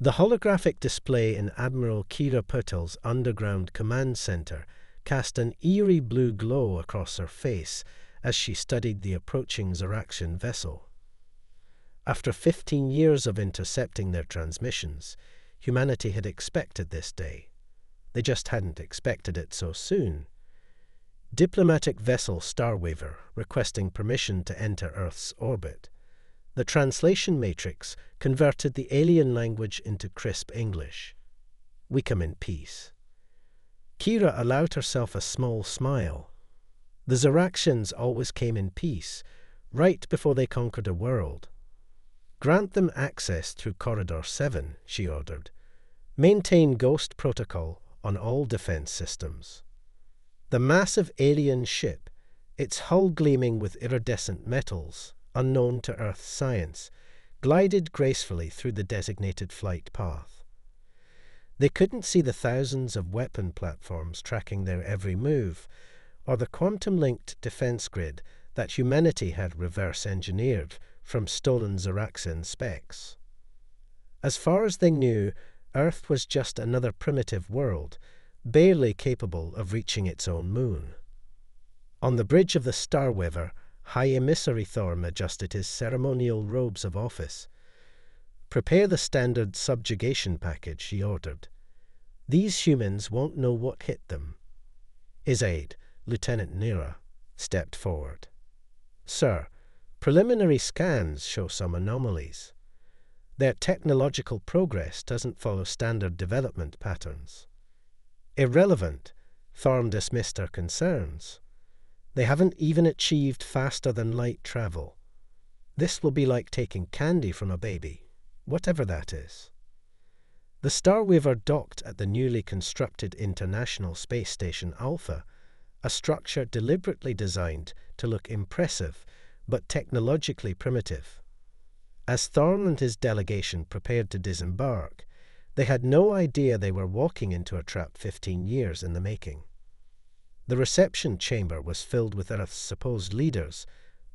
The holographic display in Admiral Kira Purtill's underground command center cast an eerie blue glow across her face as she studied the approaching Zaraxian vessel. After 15 years of intercepting their transmissions, humanity had expected this day. They just hadn't expected it so soon. Diplomatic vessel Starwaver requesting permission to enter Earth's orbit. The translation matrix converted the alien language into crisp English. We come in peace. Kira allowed herself a small smile. The Zaraxians always came in peace, right before they conquered a world. Grant them access through Corridor 7, she ordered. Maintain Ghost Protocol on all defense systems. The massive alien ship, its hull gleaming with iridescent metals, unknown to Earth's science, glided gracefully through the designated flight path. They couldn't see the thousands of weapon platforms tracking their every move, or the quantum-linked defense grid that humanity had reverse-engineered from stolen Zaraxian specs. As far as they knew, Earth was just another primitive world, barely capable of reaching its own moon. On the bridge of the Starwaver, High Emissary Thorm adjusted his ceremonial robes of office. Prepare the standard subjugation package, he ordered. These humans won't know what hit them. His aide, Lieutenant Nira, stepped forward. Sir, preliminary scans show some anomalies. Their technological progress doesn't follow standard development patterns. Irrelevant, Thorm dismissed her concerns. They haven't even achieved faster-than-light travel. This will be like taking candy from a baby, whatever that is. The Starwaver docked at the newly constructed International Space Station Alpha, a structure deliberately designed to look impressive but technologically primitive. As Thorn and his delegation prepared to disembark, they had no idea they were walking into a trap 15 years in the making. The reception chamber was filled with Earth's supposed leaders,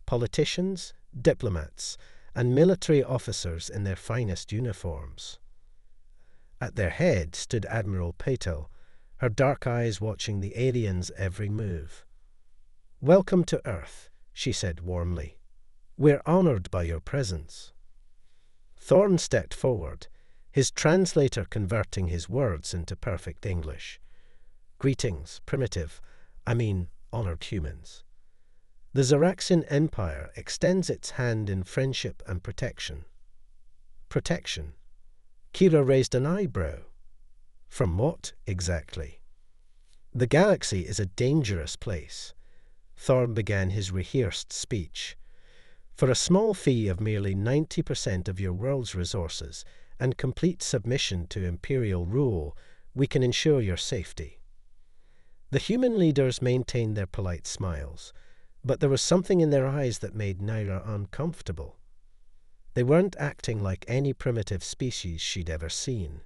politicians, diplomats, and military officers in their finest uniforms. At their head stood Admiral Patel, her dark eyes watching the aliens' every move. "Welcome to Earth," she said warmly. "We're honored by your presence." Thorn stepped forward, his translator converting his words into perfect English. "Greetings, honored humans. The Galactic Empire extends its hand in friendship and protection." Protection? Kira raised an eyebrow. From what, exactly? "The galaxy is a dangerous place." Thorn began his rehearsed speech. "For a small fee of merely 90% of your world's resources and complete submission to imperial rule, we can ensure your safety." The human leaders maintained their polite smiles, but there was something in their eyes that made Naira uncomfortable. They weren't acting like any primitive species she'd ever seen.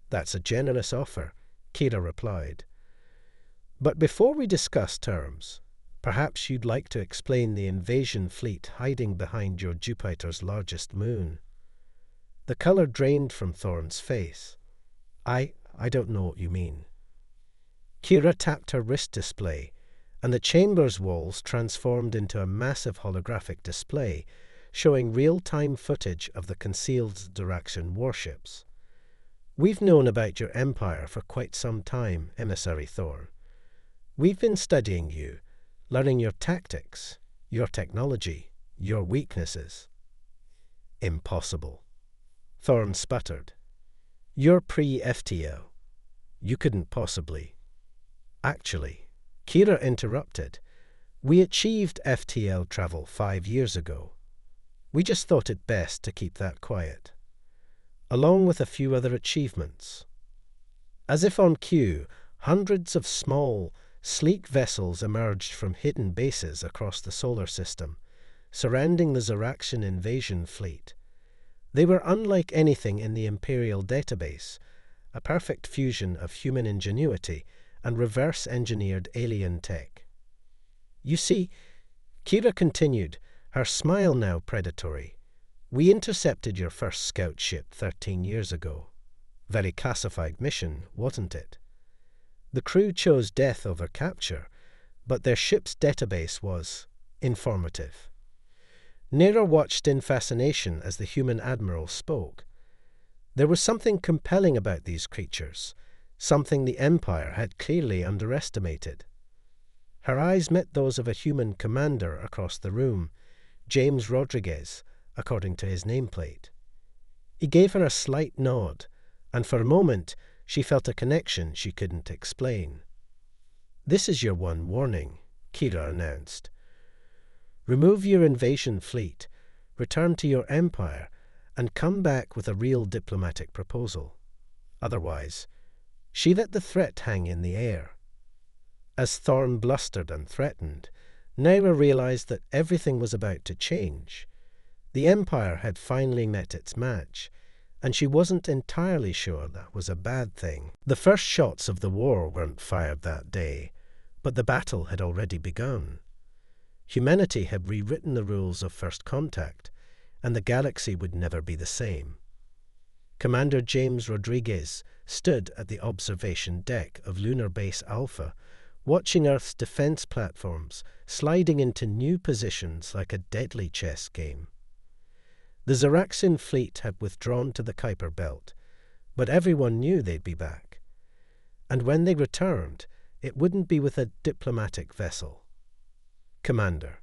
"That's a generous offer," Kira replied. "But before we discuss terms, perhaps you'd like to explain the invasion fleet hiding behind your Jupiter's largest moon." The color drained from Thorn's face. I don't know what you mean." Kira tapped her wrist display, and the chamber's walls transformed into a massive holographic display, showing real-time footage of the concealed Zaraxian warships. "We've known about your empire for quite some time, Emissary Thorn. We've been studying you, learning your tactics, your technology, your weaknesses." "Impossible." Thorn sputtered. "You're pre-FTL. You couldn't possibly." "Actually," Kira interrupted, "we achieved FTL travel 5 years ago. We just thought it best to keep that quiet. Along with a few other achievements." As if on cue, hundreds of small, sleek vessels emerged from hidden bases across the solar system, surrounding the Zaraxian invasion fleet. They were unlike anything in the Imperial database, a perfect fusion of human ingenuity and reverse-engineered alien tech. "You see," Kira continued, her smile now predatory, "We intercepted your first scout ship 13 years ago. Very classified mission, wasn't it? The crew chose death over capture, but their ship's database was informative." Nera watched in fascination as the human admiral spoke. There was something compelling about these creatures, something the Empire had clearly underestimated. Her eyes met those of a human commander across the room, James Rodriguez, according to his nameplate. He gave her a slight nod, and for a moment she felt a connection she couldn't explain. "This is your one warning," Kira announced. "Remove your invasion fleet, return to your empire, and come back with a real diplomatic proposal. Otherwise," she let the threat hang in the air. As Thorn blustered and threatened, Naira realized that everything was about to change. The Empire had finally met its match, and she wasn't entirely sure that was a bad thing. The first shots of the war weren't fired that day, but the battle had already begun. Humanity had rewritten the rules of first contact, and the galaxy would never be the same. Commander James Rodriguez stood at the observation deck of Lunar Base Alpha, watching Earth's defense platforms sliding into new positions like a deadly chess game. The Zaraxian fleet had withdrawn to the Kuiper Belt, but everyone knew they'd be back. And when they returned, it wouldn't be with a diplomatic vessel. "Commander."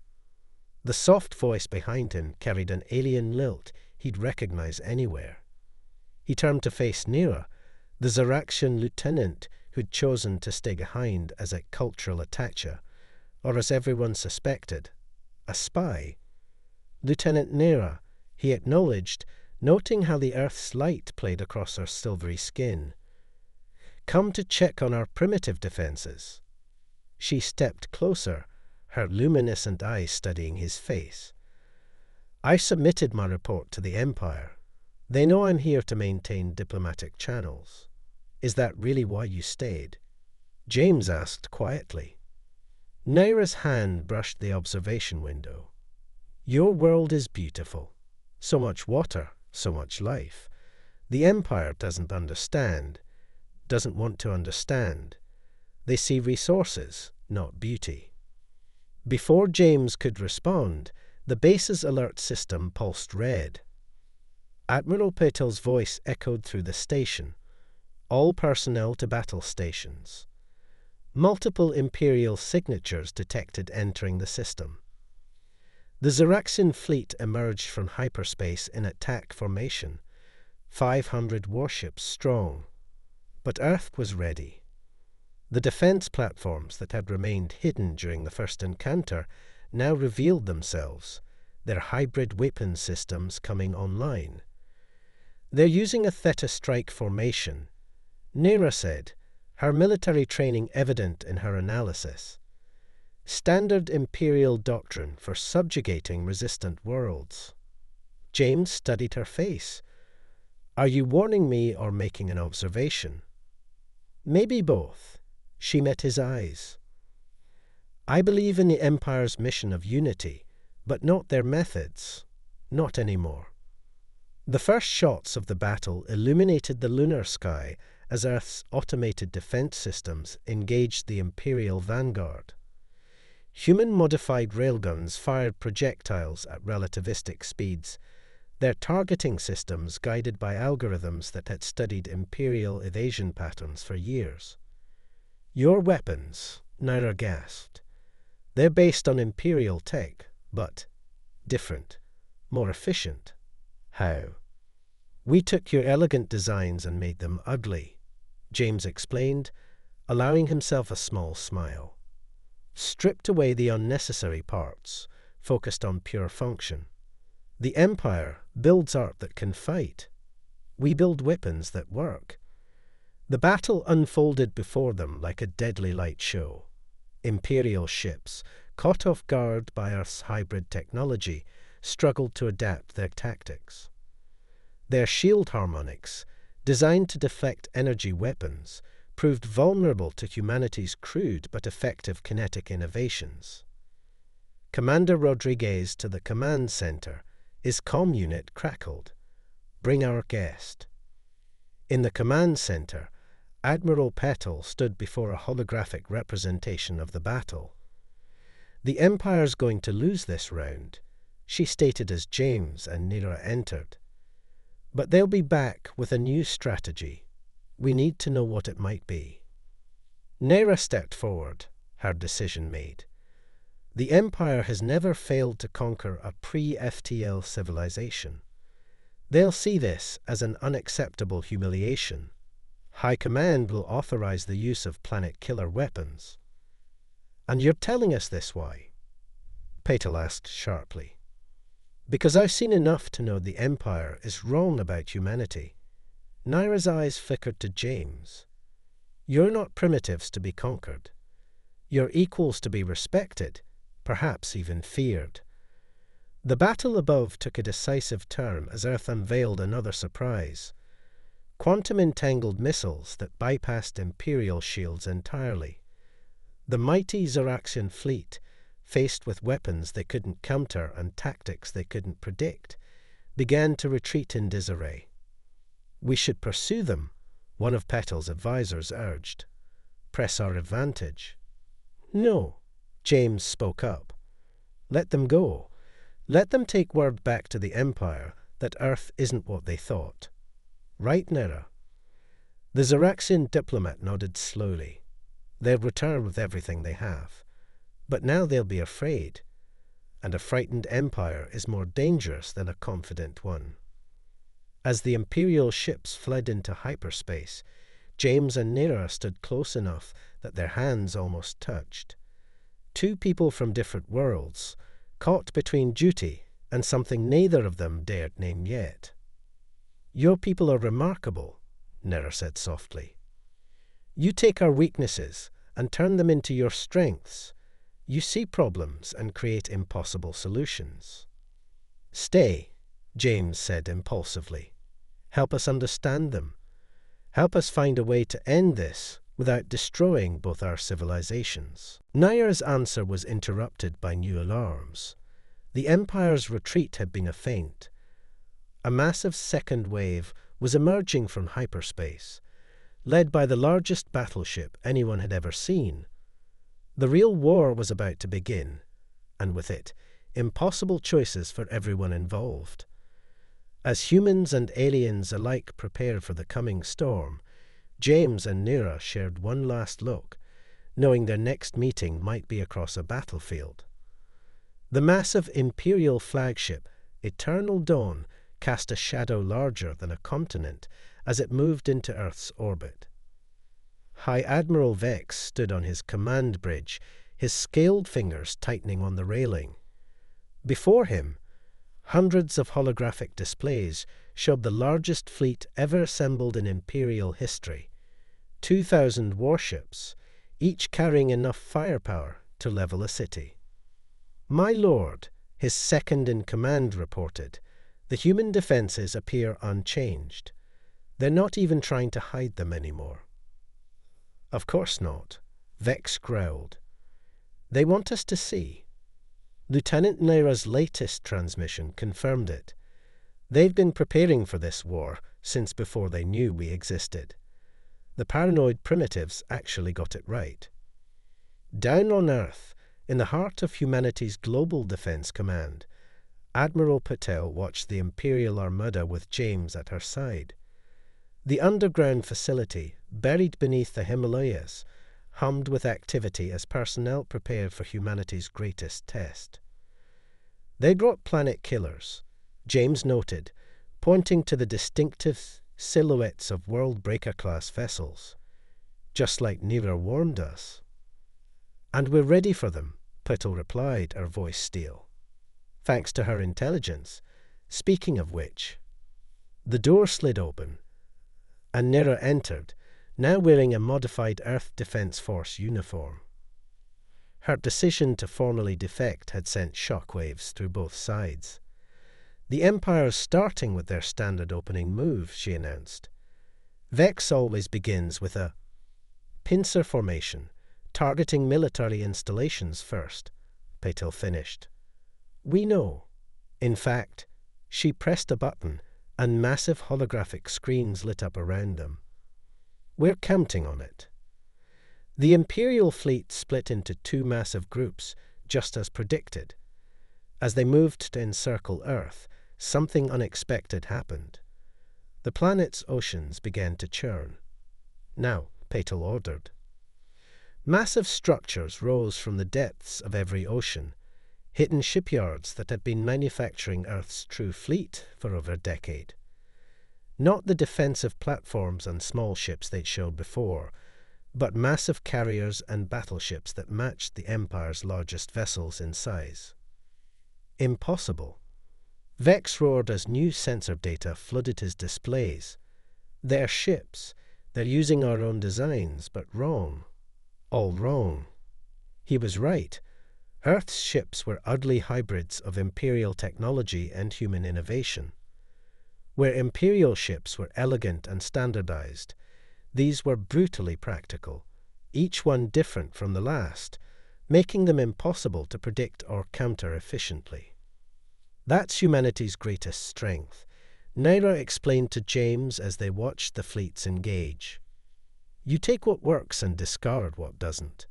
The soft voice behind him carried an alien lilt he'd recognize anywhere. He turned to face Nera, the Zaraxian lieutenant who'd chosen to stay behind as a cultural attaché, or as everyone suspected, a spy. "Lieutenant Nera," he acknowledged, noting how the Earth's light played across her silvery skin. "Come to check on our primitive defenses." She stepped closer, her luminescent eyes studying his face. "I submitted my report to the Empire. They know I'm here to maintain diplomatic channels. Is that really why you stayed?" James asked quietly. Naira's hand brushed the observation window. "Your world is beautiful. So much water, so much life. The Empire doesn't understand, doesn't want to understand. They see resources, not beauty." Before James could respond, the base's alert system pulsed red. Admiral Patel's voice echoed through the station. "All personnel to battle stations." Multiple Imperial signatures detected entering the system. The Zaraxian fleet emerged from hyperspace in attack formation, 500 warships strong. But Earth was ready. The defense platforms that had remained hidden during the first encounter now revealed themselves, their hybrid weapon systems coming online. "They're using a Theta strike formation," Nera said, her military training evident in her analysis. "Standard Imperial doctrine for subjugating resistant worlds." James studied her face. "Are you warning me or making an observation?" "Maybe both." She met his eyes. "I believe in the Empire's mission of unity, but not their methods. Not anymore." The first shots of the battle illuminated the lunar sky as Earth's automated defense systems engaged the Imperial vanguard. Human-modified railguns fired projectiles at relativistic speeds, their targeting systems guided by algorithms that had studied Imperial evasion patterns for years. "Your weapons," Naira gasped. "They're based on Imperial tech, but different, more efficient." "How?" "We took your elegant designs and made them ugly," James explained, allowing himself a small smile. "Stripped away the unnecessary parts, focused on pure function. The Empire builds art that can fight. We build weapons that work." The battle unfolded before them like a deadly light show. Imperial ships, caught off guard by Earth's hybrid technology, struggled to adapt their tactics. Their shield harmonics, designed to deflect energy weapons, proved vulnerable to humanity's crude but effective kinetic innovations. Commander Rodriguez to the command center, His comm unit crackled. "Bring our guest." In the command center, Admiral Petal stood before a holographic representation of the battle. "The Empire's going to lose this round," she stated as James and Nira entered. "But they'll be back with a new strategy. We need to know what it might be." Nira stepped forward, her decision made. The Empire has never failed to conquer a pre-FTL civilization. They'll see this as an unacceptable humiliation. High Command will authorize the use of planet-killer weapons. "And you're telling us this why?" Petal asked sharply. "Because I've seen enough to know the Empire is wrong about humanity." Nira's eyes flickered to James. "You're not primitives to be conquered. You're equals to be respected, perhaps even feared." The battle above took a decisive turn as Earth unveiled another surprise. Quantum-entangled missiles that bypassed Imperial shields entirely. The mighty Zoraxian fleet, faced with weapons they couldn't counter and tactics they couldn't predict, began to retreat in disarray. "We should pursue them," one of Petal's advisors urged. "Press our advantage." "No," James spoke up. "Let them go. Let them take word back to the Empire that Earth isn't what they thought. Right, Nira?" The Zoraxian diplomat nodded slowly. "They'll return with everything they have. But now they'll be afraid. And a frightened Empire is more dangerous than a confident one." As the Imperial ships fled into hyperspace, James and Nira stood close enough that their hands almost touched. Two people from different worlds, caught between duty and something neither of them dared name yet. "Your people are remarkable," Nira said softly. "You take our weaknesses and turn them into your strengths. You see problems and create impossible solutions." "Stay," James said impulsively. "Help us understand them. Help us find a way to end this without destroying both our civilizations." Nira's answer was interrupted by new alarms. The Empire's retreat had been a feint. A massive second wave was emerging from hyperspace, led by the largest battleship anyone had ever seen. The real war was about to begin, and with it, impossible choices for everyone involved. As humans and aliens alike prepared for the coming storm, James and Nira shared one last look, knowing their next meeting might be across a battlefield. The massive Imperial flagship, Eternal Dawn, cast a shadow larger than a continent as it moved into Earth's orbit. High Admiral Vex stood on his command bridge, his scaled fingers tightening on the railing. Before him, hundreds of holographic displays showed the largest fleet ever assembled in Imperial history. 2,000 warships, each carrying enough firepower to level a city. "My lord," his second-in-command reported, "the human defenses appear unchanged. They're not even trying to hide them anymore." "Of course not," Vex growled. "They want us to see." Lieutenant Nira's latest transmission confirmed it. They've been preparing for this war since before they knew we existed. The paranoid primitives actually got it right. Down on Earth, in the heart of humanity's global defense command, Admiral Patel watched the Imperial Armada with James at her side. The underground facility, buried beneath the Himalayas, hummed with activity as personnel prepared for humanity's greatest test. "They brought planet killers," James noted, pointing to the distinctive silhouettes of World Breaker-class vessels. "Just like Nira warned us." "And we're ready for them," Petal replied, her voice steel. "Thanks to her intelligence. Speaking of which..." The door slid open, and Nira entered, now wearing a modified Earth Defense Force uniform. Her decision to formally defect had sent shockwaves through both sides. "The Empire's starting with their standard opening move," she announced. "Vex always begins with a pincer formation, targeting military installations first," Patel finished. "We know. In fact, She pressed a button, and massive holographic screens lit up around them. "We're counting on it." The Imperial fleet split into two massive groups, just as predicted. As they moved to encircle Earth, something unexpected happened. The planet's oceans began to churn. "Now," Patel ordered. Massive structures rose from the depths of every ocean, hidden shipyards that had been manufacturing Earth's true fleet for over a decade. Not the defensive platforms and small ships they'd showed before, but massive carriers and battleships that matched the Empire's largest vessels in size. Impossible. Vex roared as new sensor data flooded his displays. "They're ships. They're using our own designs, but wrong. All wrong." He was right. Earth's ships were ugly hybrids of Imperial technology and human innovation. Where Imperial ships were elegant and standardized, these were brutally practical, each one different from the last, making them impossible to predict or counter efficiently. "That's humanity's greatest strength," Naira explained to James as they watched the fleets engage. "You take what works and discard what doesn't.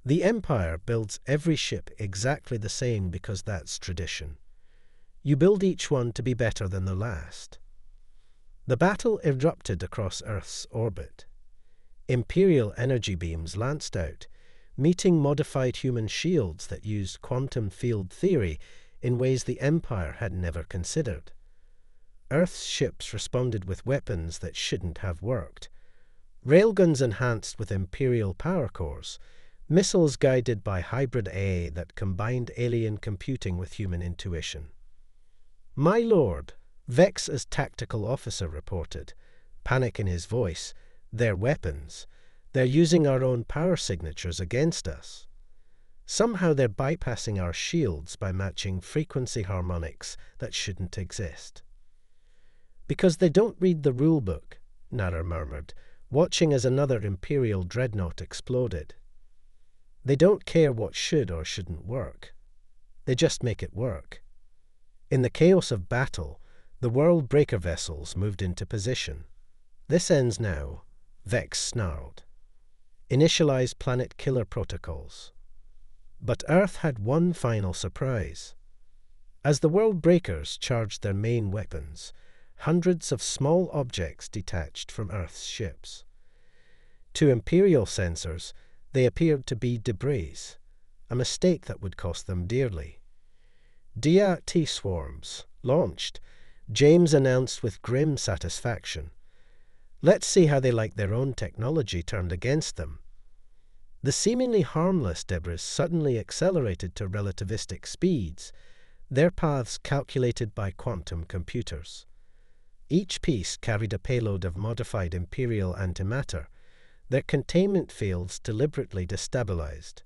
The Empire builds every ship exactly the same because that's tradition. You build each one to be better than the last." The battle erupted across Earth's orbit. Imperial energy beams lanced out, meeting modified human shields that used quantum field theory in ways the Empire had never considered. Earth's ships responded with weapons that shouldn't have worked. Railguns enhanced with Imperial power cores, missiles guided by hybrid AI that combined alien computing with human intuition. "My lord," Vex's tactical officer reported, panic in his voice, "they're weapons. They're using our own power signatures against us. Somehow they're bypassing our shields by matching frequency harmonics that shouldn't exist." "Because they don't read the rulebook," Nara murmured, watching as another Imperial dreadnought exploded. "They don't care what should or shouldn't work. They just make it work." In the chaos of battle, the world breaker vessels moved into position. "This ends now," Vex snarled. "Initialize planet killer protocols." But Earth had one final surprise. As the world breakers charged their main weapons, hundreds of small objects detached from Earth's ships. To Imperial sensors, they appeared to be debris, a mistake that would cost them dearly. "Dia T-swarms, launched," James announced with grim satisfaction. "Let's see how they like their own technology turned against them." The seemingly harmless debris suddenly accelerated to relativistic speeds, their paths calculated by quantum computers. Each piece carried a payload of modified Imperial antimatter, their containment fields deliberately destabilized.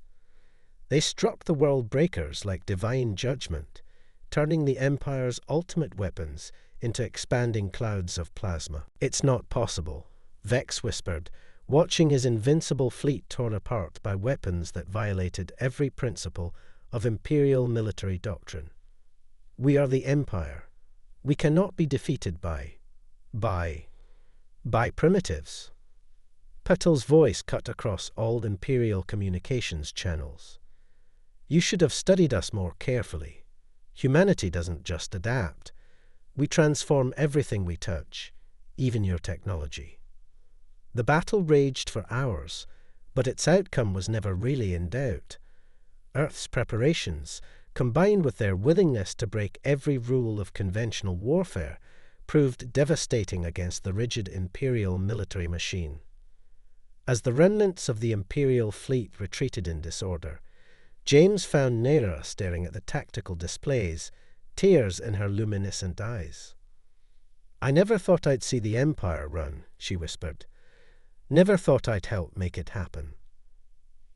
They struck the world breakers like divine judgment, turning the Empire's ultimate weapons into expanding clouds of plasma. "It's not possible," Vex whispered, watching his invincible fleet torn apart by weapons that violated every principle of Imperial military doctrine. "We are the Empire. We cannot be defeated by primitives." Patel's voice cut across all Imperial communications channels. "You should have studied us more carefully. Humanity doesn't just adapt. We transform everything we touch, even your technology." The battle raged for hours, but its outcome was never really in doubt. Earth's preparations, combined with their willingness to break every rule of conventional warfare, proved devastating against the rigid Imperial military machine. As the remnants of the Imperial fleet retreated in disorder, James found Naira staring at the tactical displays, tears in her luminescent eyes. "I never thought I'd see the Empire run," she whispered. "Never thought I'd help make it happen."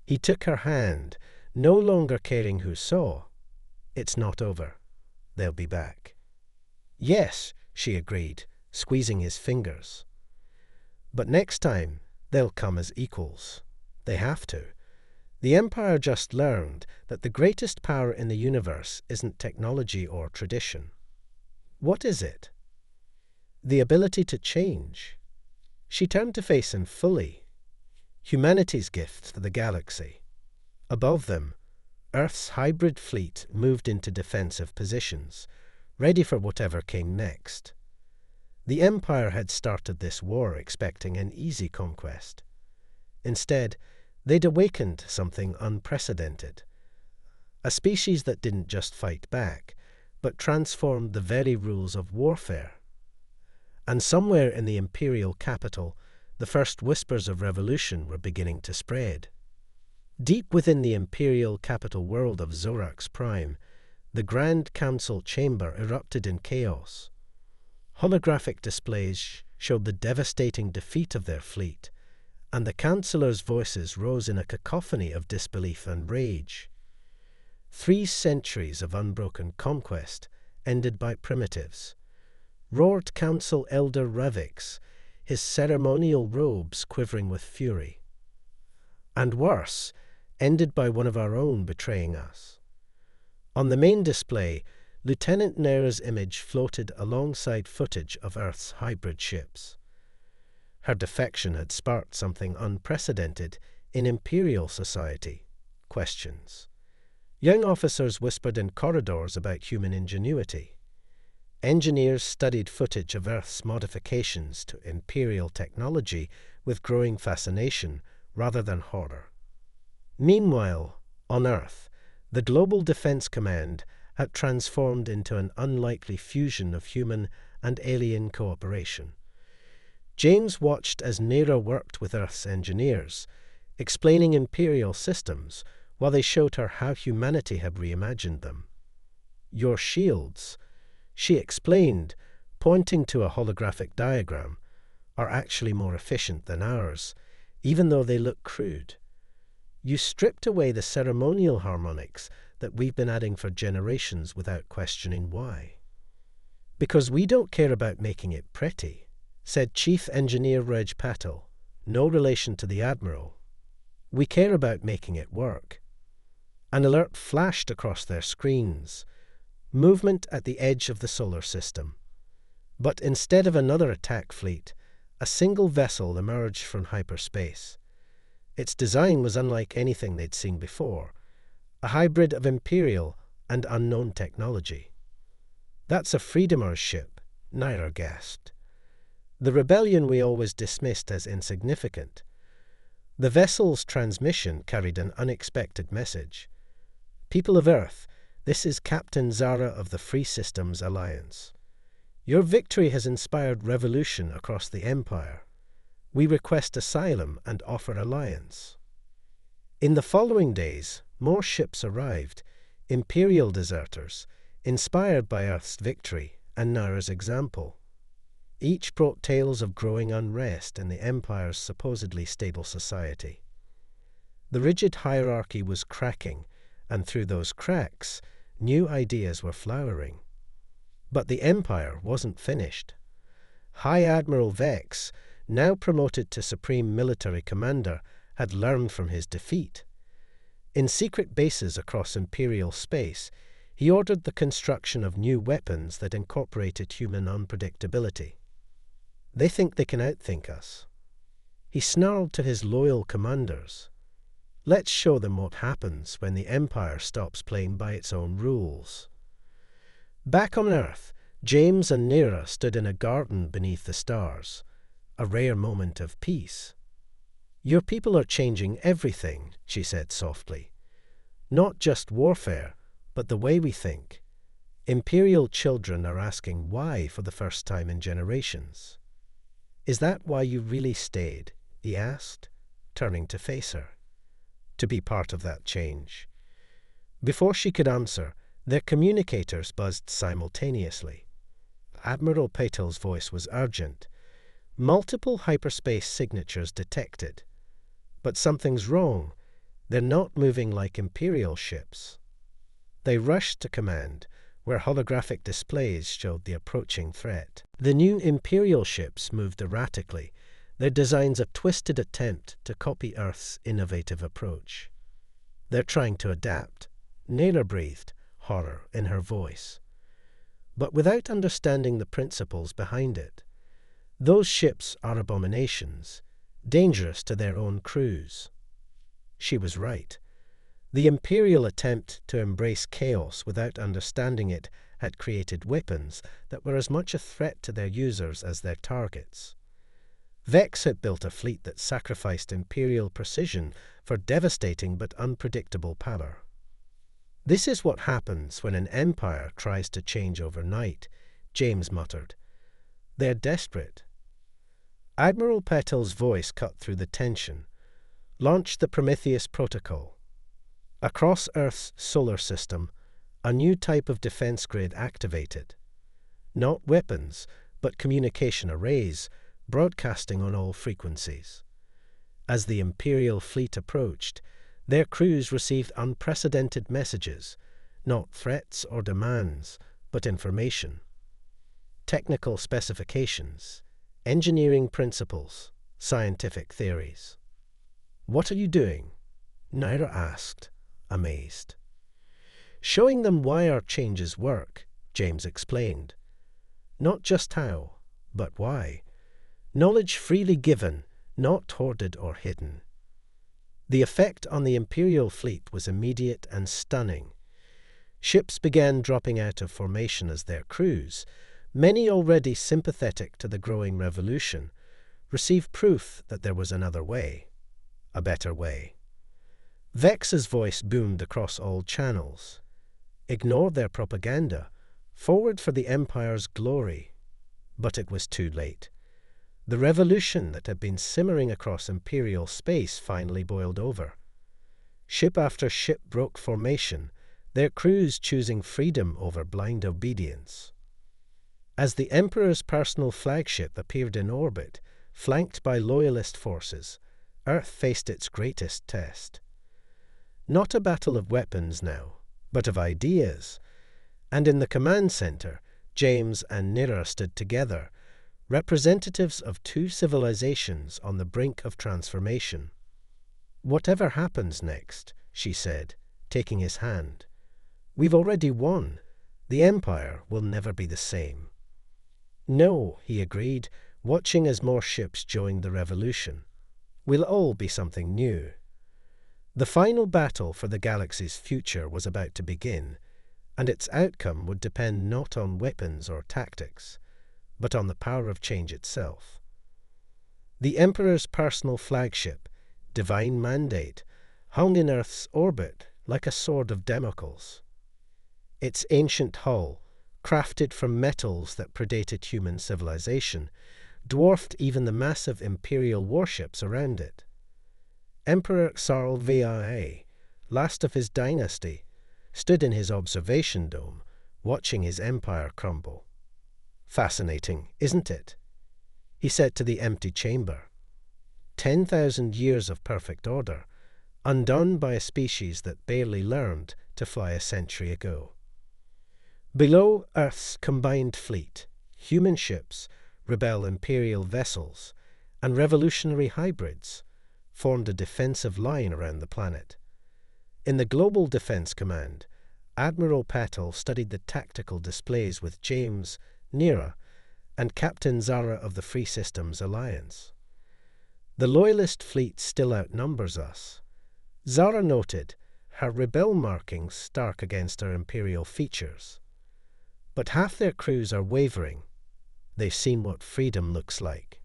He took her hand, no longer caring who saw. "It's not over. They'll be back." "Yes," she agreed, squeezing his fingers. "But next time, they'll come as equals. They have to. The Empire just learned that the greatest power in the universe isn't technology or tradition. What is it? The ability to change. She turned to face him fully. Humanity's gift for the galaxy. Above them, Earth's hybrid fleet moved into defensive positions, ready for whatever came next. The Empire had started this war expecting an easy conquest. Instead, they'd awakened something unprecedented. A species that didn't just fight back, but transformed the very rules of warfare. And somewhere in the Imperial capital, the first whispers of revolution were beginning to spread. Deep within the Imperial capital world of Zorax Prime, the Grand Council chamber erupted in chaos. Holographic displays showed the devastating defeat of their fleet, and the councillors' voices rose in a cacophony of disbelief and rage. 3 centuries of unbroken conquest ended by primitives. Roared Council Elder Ravix, his ceremonial robes quivering with fury. And worse, ended by one of our own betraying us. On the main display, Lieutenant Nera's image floated alongside footage of Earth's hybrid ships. Her defection had sparked something unprecedented in Imperial society. Questions. Young officers whispered in corridors about human ingenuity. Engineers studied footage of Earth's modifications to Imperial technology with growing fascination rather than horror. Meanwhile, on Earth, the Global Defense Command had transformed into an unlikely fusion of human and alien cooperation. James watched as Nera worked with Earth's engineers, explaining Imperial systems while they showed her how humanity had reimagined them. Your shields, she explained, pointing to a holographic diagram, are actually more efficient than ours, even though they look crude. You stripped away the ceremonial harmonics that we've been adding for generations without questioning why. Because we don't care about making it pretty, said Chief Engineer Reg Patel, no relation to the Admiral. We care about making it work. An alert flashed across their screens. Movement at the edge of the solar system. But instead of another attack fleet, a single vessel emerged from hyperspace. Its design was unlike anything they'd seen before, a hybrid of Imperial and unknown technology. That's a Freedomer's ship, Naira gasped. The rebellion we always dismissed as insignificant. The vessel's transmission carried an unexpected message. People of Earth, this is Captain Zara of the Free Systems Alliance. Your victory has inspired revolution across the Empire. We request asylum and offer alliance. In the following days, more ships arrived, Imperial deserters, inspired by Earth's victory and Naira's example. Each brought tales of growing unrest in the Empire's supposedly stable society. The rigid hierarchy was cracking, and through those cracks, new ideas were flowering. But the Empire wasn't finished. High Admiral Vex, now promoted to Supreme Military Commander, had learned from his defeat. In secret bases across Imperial space, he ordered the construction of new weapons that incorporated human unpredictability. They think they can outthink us. He snarled to his loyal commanders. Let's show them what happens when the Empire stops playing by its own rules. Back on Earth, James and Nera stood in a garden beneath the stars, a rare moment of peace. Your people are changing everything, she said softly. Not just warfare, but the way we think. Imperial children are asking why for the first time in generations. Is that why you really stayed? He asked, turning to face her. To be part of that change. Before she could answer, their communicators buzzed simultaneously. Admiral Patel's voice was urgent. Multiple hyperspace signatures detected. But something's wrong. They're not moving like Imperial ships. They rushed to command, where holographic displays showed the approaching threat. The new Imperial ships moved erratically, their designs a twisted attempt to copy Earth's innovative approach. They're trying to adapt. Naylor breathed, horror in her voice. but without understanding the principles behind it. Those ships are abominations, dangerous to their own crews. She was right. The Imperial attempt to embrace chaos without understanding it had created weapons that were as much a threat to their users as their targets. Vex had built a fleet that sacrificed Imperial precision for devastating but unpredictable power. "This is what happens when an empire tries to change overnight," James muttered. "They're desperate." Admiral Petel's voice cut through the tension. "Launch the Prometheus Protocol. Across Earth's solar system, a new type of defense grid activated. Not weapons, but communication arrays, broadcasting on all frequencies." As the Imperial fleet approached, their crews received unprecedented messages, not threats or demands, but information. Technical specifications, engineering principles, scientific theories. "What are you doing?" Naira asked, amazed. "Showing them why our changes work," James explained. "Not just how, but why. Knowledge freely given, not hoarded or hidden." The effect on the Imperial fleet was immediate and stunning. Ships began dropping out of formation as their crews, many already sympathetic to the growing revolution, received proof that there was another way, a better way. Vex's voice boomed across all channels. Ignore their propaganda. Forward for the Empire's glory. But it was too late. The revolution that had been simmering across Imperial space finally boiled over. Ship after ship broke formation, their crews choosing freedom over blind obedience. As the Emperor's personal flagship appeared in orbit, flanked by loyalist forces, Earth faced its greatest test. Not a battle of weapons now, but of ideas. And in the command center, James and Nira stood together, representatives of two civilizations on the brink of transformation. "Whatever happens next," she said, taking his hand, "we've already won. The Empire will never be the same." "No," he agreed, watching as more ships joined the revolution. "We'll all be something new." The final battle for the galaxy's future was about to begin, and its outcome would depend not on weapons or tactics, but on the power of change itself. The Emperor's personal flagship, Divine Mandate, hung in Earth's orbit like a sword of Damocles. Its ancient hull, crafted from metals that predated human civilization, dwarfed even the massive Imperial warships around it. Emperor Sarl VIA, last of his dynasty, stood in his observation dome, watching his empire crumble. "Fascinating, isn't it?" he said to the empty chamber. 10,000 years of perfect order, undone by a species that barely learned to fly a century ago. Below Earth's combined fleet, human ships, rebel Imperial vessels, and revolutionary hybrids formed a defensive line around the planet. In the Global Defense Command, Admiral Petel studied the tactical displays with James, Nira, and Captain Zara of the Free Systems Alliance. "The Loyalist fleet still outnumbers us," Zara noted, her rebel markings stark against her Imperial features. "But half their crews are wavering. They've seen what freedom looks like."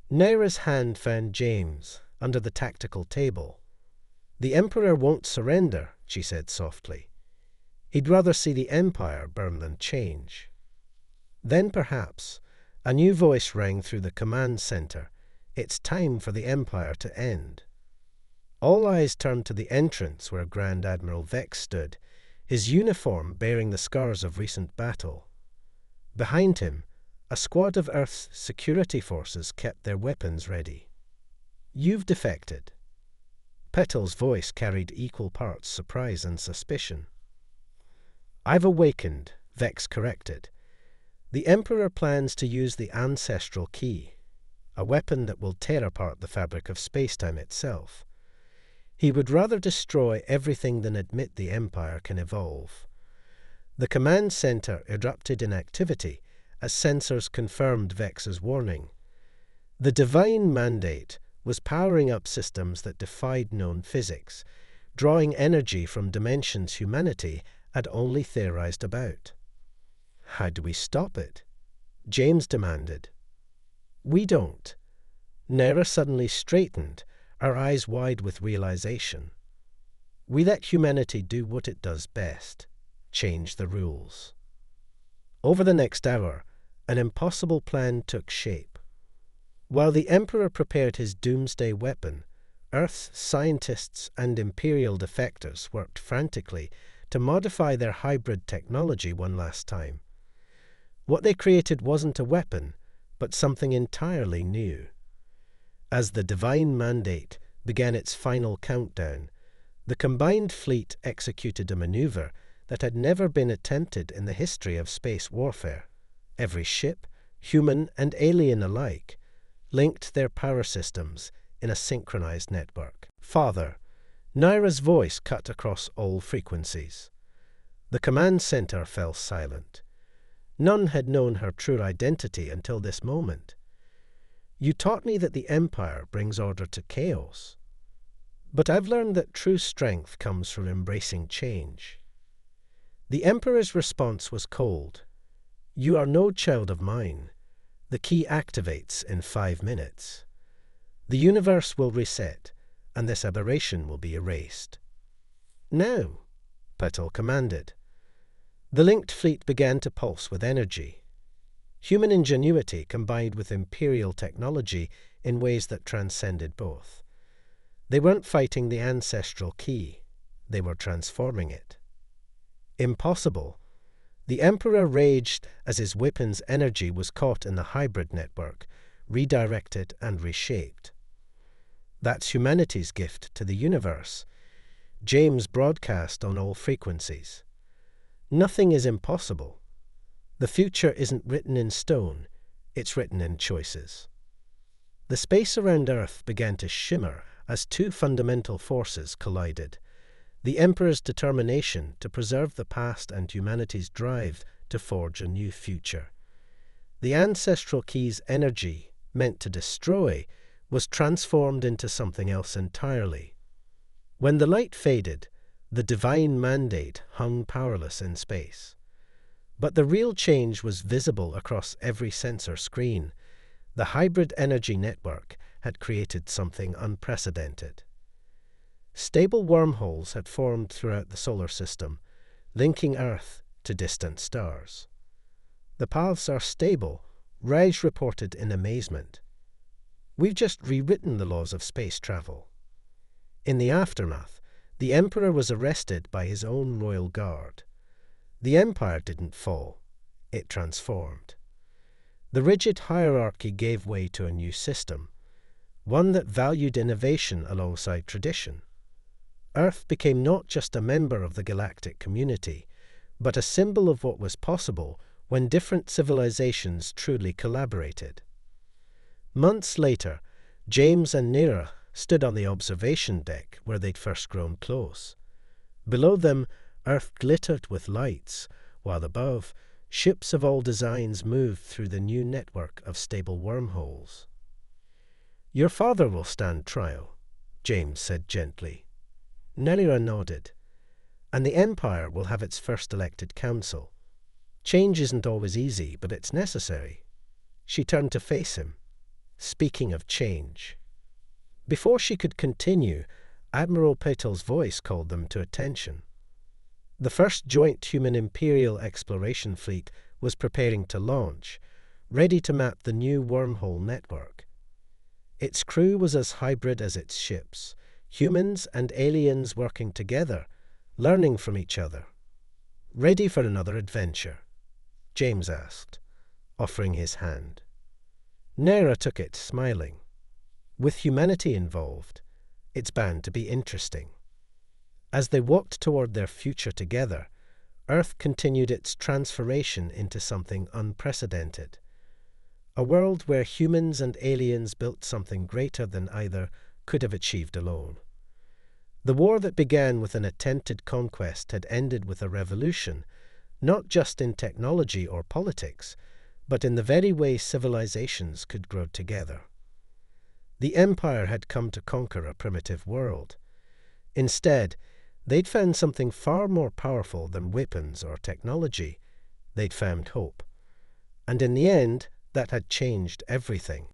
Naira's hand found James under the tactical table. "The Emperor won't surrender," she said softly. "He'd rather see the Empire burn than change." Then perhaps a new voice rang through the command center. It's time for the Empire to end. All eyes turned to the entrance where Grand Admiral Vex stood, his uniform bearing the scars of recent battle. Behind him, a squad of Earth's security forces kept their weapons ready. "You've defected." Petel's voice carried equal parts surprise and suspicion. "I've awakened," Vex corrected. "The Emperor plans to use the ancestral key, a weapon that will tear apart the fabric of space-time itself. He would rather destroy everything than admit the Empire can evolve. The command center erupted in activity as sensors confirmed Vex's warning. The divine mandate was powering up systems that defied known physics, drawing energy from dimensions humanity had only theorized about. How do we stop it? James demanded. We don't. Nera suddenly straightened, her eyes wide with realization. We let humanity do what it does best, change the rules. Over the next hour, an impossible plan took shape. While the Emperor prepared his doomsday weapon, Earth's scientists and Imperial defectors worked frantically to modify their hybrid technology one last time. What they created wasn't a weapon, but something entirely new. As the divine mandate began its final countdown, the combined fleet executed a maneuver that had never been attempted in the history of space warfare. Every ship, human and alien alike, linked their power systems in a synchronized network. Father, Naira's voice cut across all frequencies. The command center fell silent. None had known her true identity until this moment. You taught me that the Empire brings order to chaos. But I've learned that true strength comes from embracing change. The Emperor's response was cold. You are no child of mine. The key activates in 5 minutes. The universe will reset, and this aberration will be erased. Now, Petal commanded. The linked fleet began to pulse with energy. Human ingenuity combined with Imperial technology in ways that transcended both. They weren't fighting the ancestral key. They were transforming it. Impossible. The Emperor raged as his weapon's energy was caught in the hybrid network, redirected and reshaped. That's humanity's gift to the universe. James broadcast on all frequencies. Nothing is impossible. The future isn't written in stone, it's written in choices. The space around Earth began to shimmer as two fundamental forces collided. The Emperor's determination to preserve the past and humanity's drive to forge a new future. The ancestral key's energy, meant to destroy, was transformed into something else entirely. When the light faded, the divine mandate hung powerless in space. But the real change was visible across every sensor screen. The hybrid energy network had created something unprecedented. Stable wormholes had formed throughout the solar system, linking Earth to distant stars. The paths are stable, Raj reported in amazement. We've just rewritten the laws of space travel. In the aftermath, the Emperor was arrested by his own royal guard. The Empire didn't fall, it transformed. The rigid hierarchy gave way to a new system, one that valued innovation alongside tradition. Earth became not just a member of the galactic community, but a symbol of what was possible when different civilizations truly collaborated. Months later, James and Nera stood on the observation deck where they'd first grown close. Below them, Earth glittered with lights, while above, ships of all designs moved through the new network of stable wormholes. Your father will stand trial, James said gently. Nera nodded. And the Empire will have its first elected council. Change isn't always easy, but it's necessary. She turned to face him. Speaking of change. Before she could continue, Admiral Petal's voice called them to attention. The first joint human-Imperial exploration fleet was preparing to launch, ready to map the new wormhole network. Its crew was as hybrid as its ships, humans and aliens working together, learning from each other. Ready for another adventure? James asked, offering his hand. Nera took it, smiling. With humanity involved, it's bound to be interesting. As they walked toward their future together, Earth continued its transformation into something unprecedented. A world where humans and aliens built something greater than either could have achieved alone. The war that began with an attempted conquest had ended with a revolution, not just in technology or politics, but in the very way civilizations could grow together. The Empire had come to conquer a primitive world. Instead, they'd found something far more powerful than weapons or technology. They'd found hope. And in the end, that had changed everything.